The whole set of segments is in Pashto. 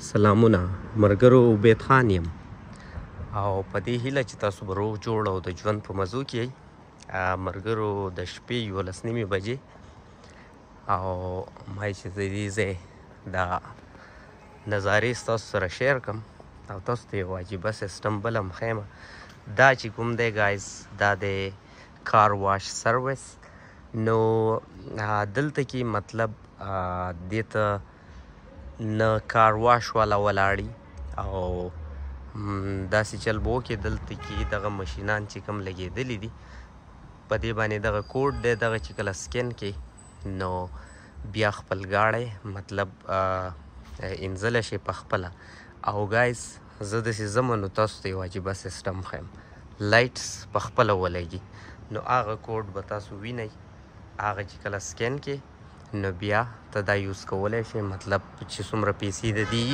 سلامونه مرګرو عبید خان یم او په دې هیله چې تاسو به روغ جوړ او د ژوند په مزو کې یئ مرګرو د شپې 11 بجې او ما چې د دې ځای دا نظارې ستاسو سره شیر کړم او تاسو ته یو عجیبه سیسټم بل هم ښیم. دا چې کوم دی ګایز دا د کار واش سروس. نو دلته کې مطلب دې ته نه کار واش والا ولاړي او داسې چل به وکړي. دلته کې دغه مشینان چې کوم لګېدلي دي په دې باندې دغه کوډ دی، دغه چې کله سکین کې نو بیا خپل ګاډی مطلب انځلی شي په خپله. او ګایز زه داسې ځم نو تاسو ته یو عجیبه سیسټم ښیم. لایټس په خپله ولګي نو هغه کوډ به تاسو وینئ، هغه چې کله سکین کې نو بیا ته دا یوز کولی شي. مطلب چې څومره پیسې د دې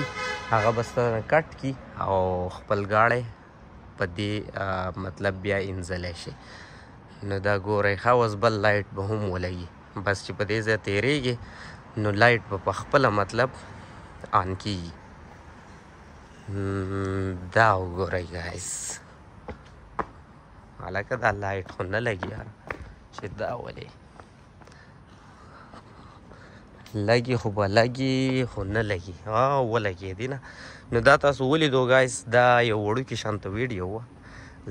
هغه به ستنه کټ کي او خپل ګاډی په دې مطلب بیا انځلی شي. نو دا ګورئ ښه اوس بل لایټ به هم ولګي، بس چې په دې ځای تېرېږي نو لایټ به په خپله مطلب آن کېږي. دا وګورئ ګایز، هلکه دا لایټ خو نه لګي یاره چې دا ولې لګي، خو به لګي خو نه لګي. ولګېدي نه. نو دا تاسو ولیدو ګایز، دا یو وړوکي شانته ویډیو وه،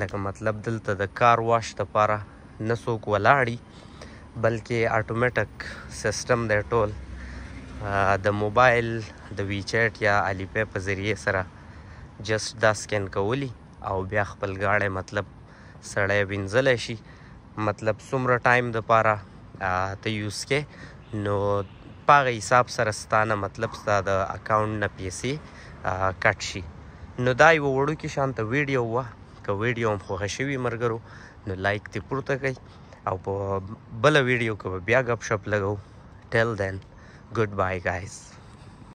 لکه مطلب دلته د کار واش دپاره نه څوک ولاړي بلکې اټومیټک سیسټم دی ټول. د موبایل د ویچیټ یا الي پی په ذریعې سره جسټ دا سکین کولی او بیا خپل ګاډی مطلب سړی وینځلی شي. مطلب څومره ټایم دپاره ته یوز کې نو په هغه حساب سره ستانه مطلب ستا د اکاونټ نه پیسې کټ شي. نو دا یوه وړوکي شانته ویډیو وه. که ویډیو هم خوښه شوي ملګرو نو لایک دې پورته کوئ او په بله ویډیو کې به بیا ګپ شپ لګو. ټل دین ګډ بای ګایز.